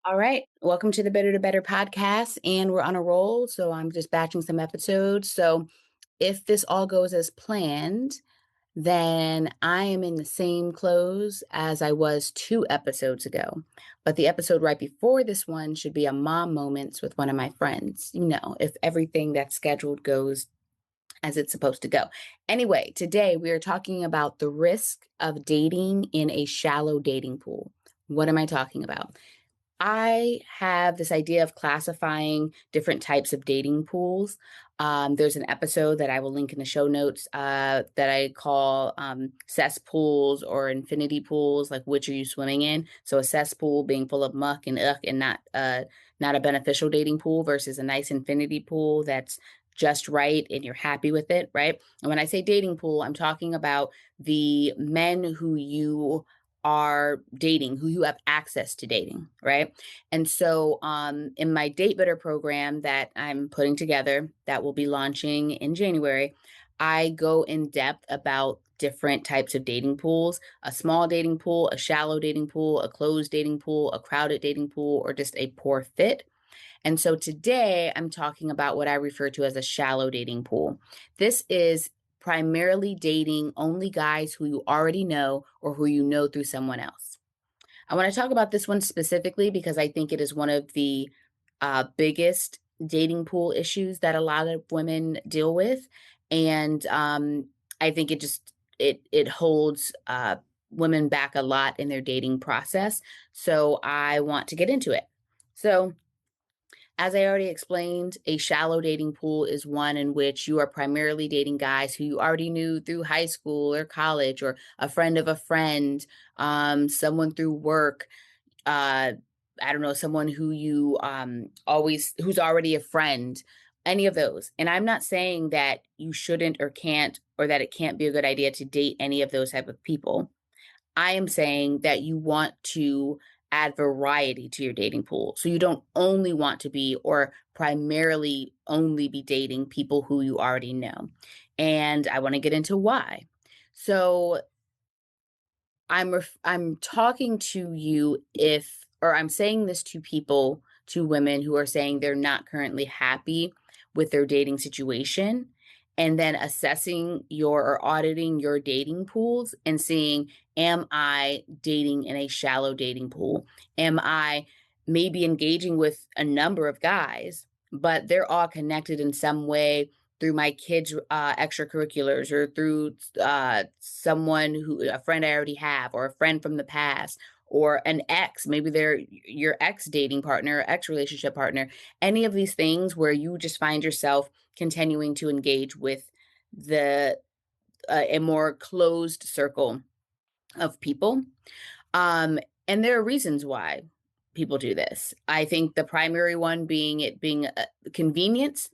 All right. Welcome to the Better to Better podcast. And we're on a roll. So I'm just batching some episodes. So if this all goes as planned, then I am in the same clothes as I was 2 episodes ago. But the episode right before this one should be a mom moments with one of my friends. If everything that's scheduled goes as it's supposed to go. Anyway, today we are talking about the risk of dating in a shallow dating pool. What am I talking about? I have this idea of classifying different types of dating pools. There's an episode that I will link in the show notes that I call cesspools or infinity pools, like which are you swimming in? So a cesspool being full of muck and ugh and not a beneficial dating pool versus a nice infinity pool that's just right and you're happy with it, right? And when I say dating pool, I'm talking about the men who you are dating, who you have access to dating, right? And so in my Date Better program that I'm putting together that will be launching in January, I go in depth about different types of dating pools, a small dating pool, a shallow dating pool, a closed dating pool, a crowded dating pool, or just a poor fit. And so today I'm talking about what I refer to as a shallow dating pool. This is primarily dating only guys who you already know or who you know through someone else. I want to talk about this one specifically because I think it is one of the biggest dating pool issues that a lot of women deal with, and I think it holds women back a lot in their dating process. So I want to get into it. So as I already explained, a shallow dating pool is one in which you are primarily dating guys who you already knew through high school or college or a friend of a friend, someone through work. Uh, I don't know, someone who you who's already a friend, any of those. And I'm not saying that you shouldn't or can't, or that it can't be a good idea to date any of those type of people. I am saying that you want to add variety to your dating pool. So you don't only want to be or primarily only be dating people who you already know. And I want to get into why. So I'm talking to you if or I'm saying this to people, to women who are saying they're not currently happy with their dating situation, and then assessing your or auditing your dating pools and seeing, am I dating in a shallow dating pool? Am I maybe engaging with a number of guys, but they're all connected in some way through my kids' extracurriculars or through someone who a friend I already have or a friend from the past or an ex, maybe they're your ex dating partner, ex relationship partner, any of these things where you just find yourself continuing to engage with the a more closed circle of people. Um, and there are reasons why people do this. I think the primary one being it being convenience.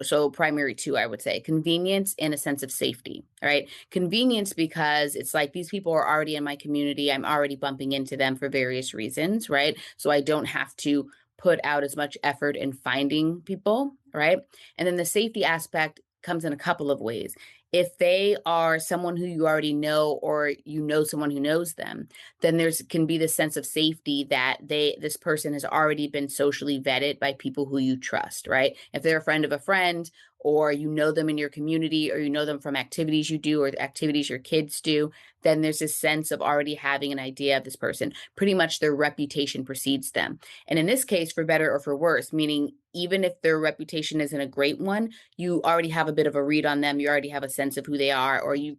So primary two, I would say convenience and a sense of safety. All right. Convenience because it's like these people are already in my community. I'm already bumping into them for various reasons. Right. So I don't have to put out as much effort in finding people. Right. And then the safety aspect comes in a couple of ways. If they are someone who you already know or you know someone who knows them, then there's can be this sense of safety that this person has already been socially vetted by people who you trust, right? If they're a friend of a friend or you know them in your community or you know them from activities you do or the activities your kids do, then there's this sense of already having an idea of this person. Pretty much their reputation precedes them. And in this case, for better or for worse, meaning even if their reputation isn't a great one, you already have a bit of a read on them. You already have a sense of who they are, or you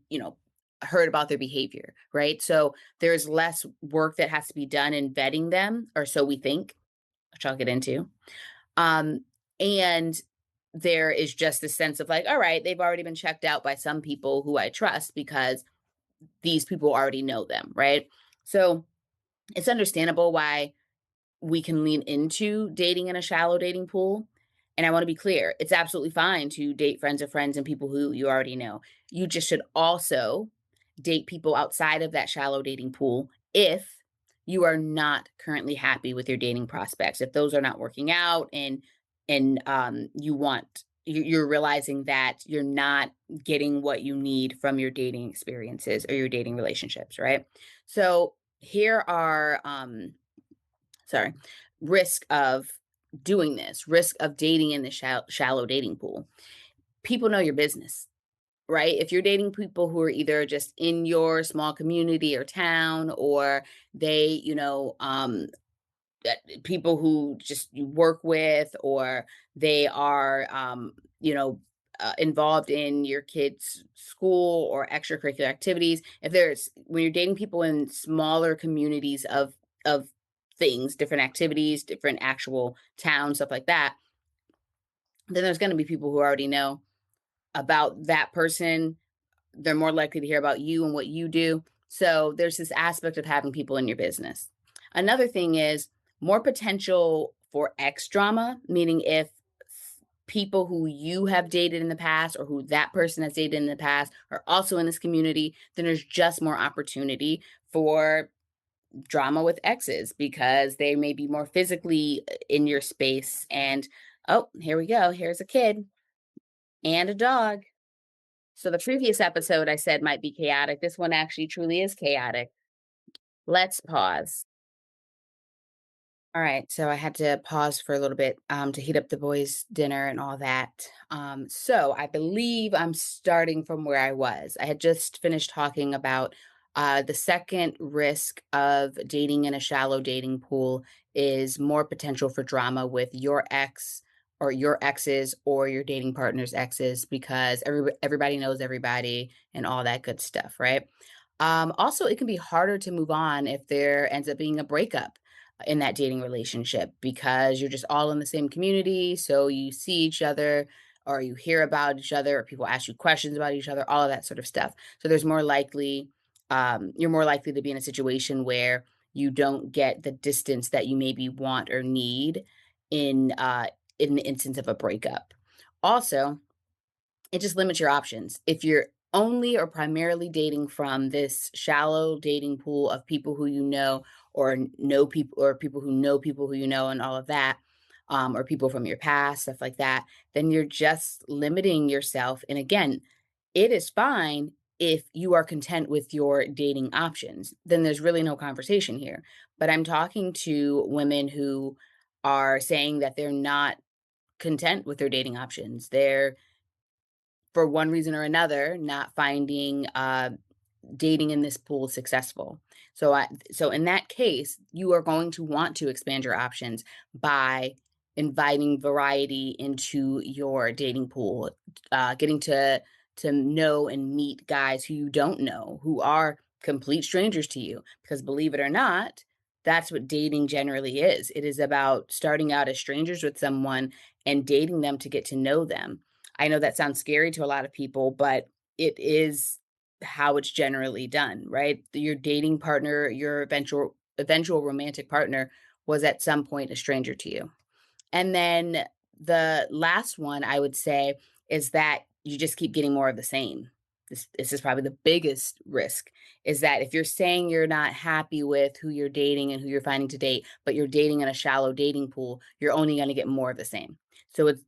heard about their behavior, right? So there's less work that has to be done in vetting them, or so we think, which I'll get into. Um, and there is just a sense of like, all right, they've already been checked out by some people who I trust because these people already know them, right? So it's understandable why we can lean into dating in a shallow dating pool. And I want to be clear, it's absolutely fine to date friends of friends and people who you already know. You just should also date people outside of that shallow dating pool if you are not currently happy with your dating prospects. If those are not working out and you're realizing that you're not getting what you need from your dating experiences or your dating relationships, right? So here are sorry, risk of doing this, risk of dating in the shallow dating pool. People know your business, right? If you're dating people who are either just in your small community or town, or they, people who just you work with, or they are, involved in your kids' school or extracurricular activities. If there's when you're dating people in smaller communities of things, different activities, different actual towns, stuff like that, then there's going to be people who already know about that person. They're more likely to hear about you and what you do. So there's this aspect of having people in your business. Another thing is more potential for X drama, meaning if people who you have dated in the past or who that person has dated in the past are also in this community, then there's just more opportunity for drama with exes because they may be more physically in your space. And oh, here we go. Here's a kid and a dog. So the previous episode I said might be chaotic. This one actually truly is chaotic. Let's pause. All right, so I had to pause for a little bit to heat up the boys' dinner and all that. So I believe I'm starting from where I was. I had just finished talking about the second risk of dating in a shallow dating pool is more potential for drama with your ex or your exes or your dating partner's exes because everybody knows everybody and all that good stuff, right? Also, it can be harder to move on if there ends up being a breakup in that dating relationship because you're just all in the same community. So you see each other or you hear about each other or people ask you questions about each other, all of that sort of stuff. So you're more likely to be in a situation where you don't get the distance that you maybe want or need in uh in the instance of a breakup. Also, it just limits your options. If you're only or primarily dating from this shallow dating pool of people who you know or know people or people who know people who you know and all of that, or people from your past, stuff like that, then you're just limiting yourself. And again, it is fine if you are content with your dating options, then there's really no conversation here. But I'm talking to women who are saying that they're not content with their dating options. They're for one reason or another, not finding dating in this pool successful. So in that case, you are going to want to expand your options by inviting variety into your dating pool, getting to know and meet guys who you don't know, who are complete strangers to you. Because believe it or not, that's what dating generally is. It is about starting out as strangers with someone and dating them to get to know them. I know that sounds scary to a lot of people, but it is how it's generally done, right? Your dating partner, your eventual romantic partner was at some point a stranger to you. And then the last one I would say is that you just keep getting more of the same. This is probably the biggest risk is that if you're saying you're not happy with who you're dating and who you're finding to date, but you're dating in a shallow dating pool, you're only going to get more of the same. So it's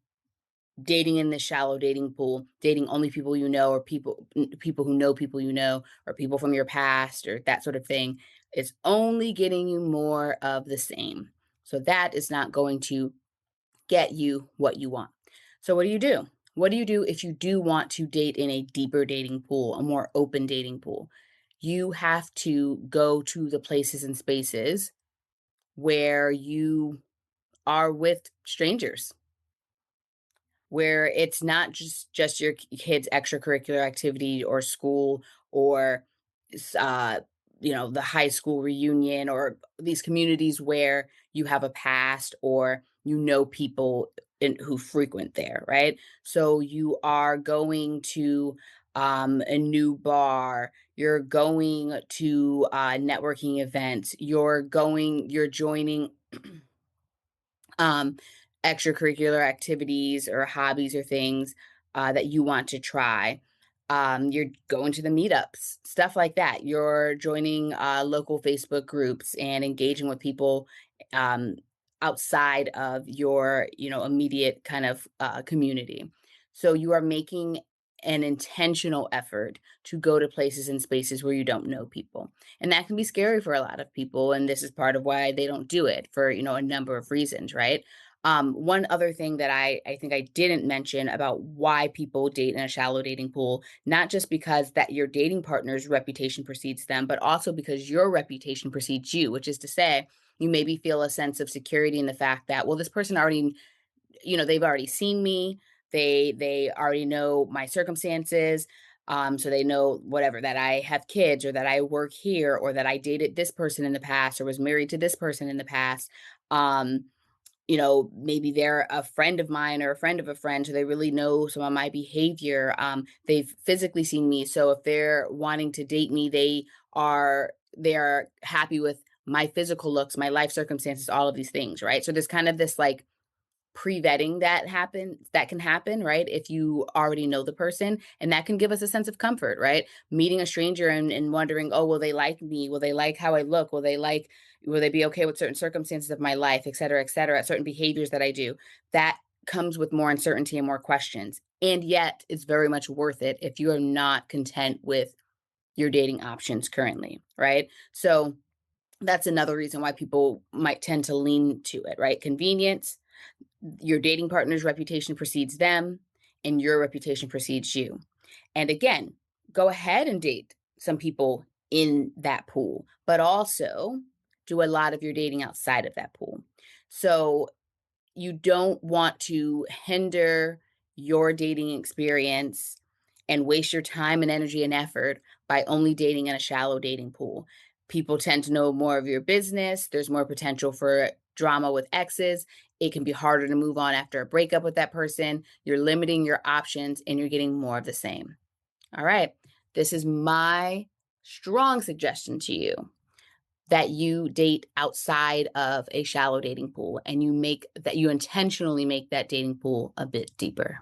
dating in this shallow dating pool, dating only people you know or people who know people you know or people from your past or that sort of thing is only getting you more of the same. So that is not going to get you what you want. So what do you do? What do you do if you do want to date in a deeper dating pool, a more open dating pool? You have to go to the places and spaces where you are with strangers, where it's not just your kid's extracurricular activity or school or s- uh the high school reunion or these communities where you have a past or you know people who frequent there, right? So you are going to a new bar, you're going to networking events, you're joining um, extracurricular activities or hobbies or things that you want to try. You're going to the meetups, stuff like that. You're joining local Facebook groups and engaging with people um, outside of your, immediate kind of community. So you are making an intentional effort to go to places and spaces where you don't know people. And that can be scary for a lot of people. And this is part of why they don't do it for, a number of reasons, right? One other thing that I think I didn't mention about why people date in a shallow dating pool, not just because that your dating partner's reputation precedes them, but also because your reputation precedes you, which is to say, you maybe feel a sense of security in the fact that, well, this person already, they've already seen me. They already know my circumstances. So they know whatever, that I have kids, or that I work here, or that I dated this person in the past, or was married to this person in the past. Um, maybe they're a friend of mine or a friend of a friend, so they really know some of my behavior. They've physically seen me, so if they're wanting to date me, they are happy with my physical looks, my life circumstances, all of these things, right? So there's kind of this like pre-vetting that can happen, right? If you already know the person, and that can give us a sense of comfort, right? Meeting a stranger and wondering, oh, will they like me? Will they like how I look? Will they be okay with certain circumstances of my life, et cetera, certain behaviors that I do? That comes with more uncertainty and more questions. And yet it's very much worth it if you are not content with your dating options currently, right? So that's another reason why people might tend to lean to it, right? Convenience, your dating partner's reputation precedes them, and your reputation precedes you. And again, go ahead and date some people in that pool, but also do a lot of your dating outside of that pool. So you don't want to hinder your dating experience and waste your time and energy and effort by only dating in a shallow dating pool. People tend to know more of your business. There's more potential for drama with exes. It can be harder to move on after a breakup with that person. You're limiting your options and you're getting more of the same. All right. This is my strong suggestion to you, that you date outside of a shallow dating pool, and you intentionally make that dating pool a bit deeper.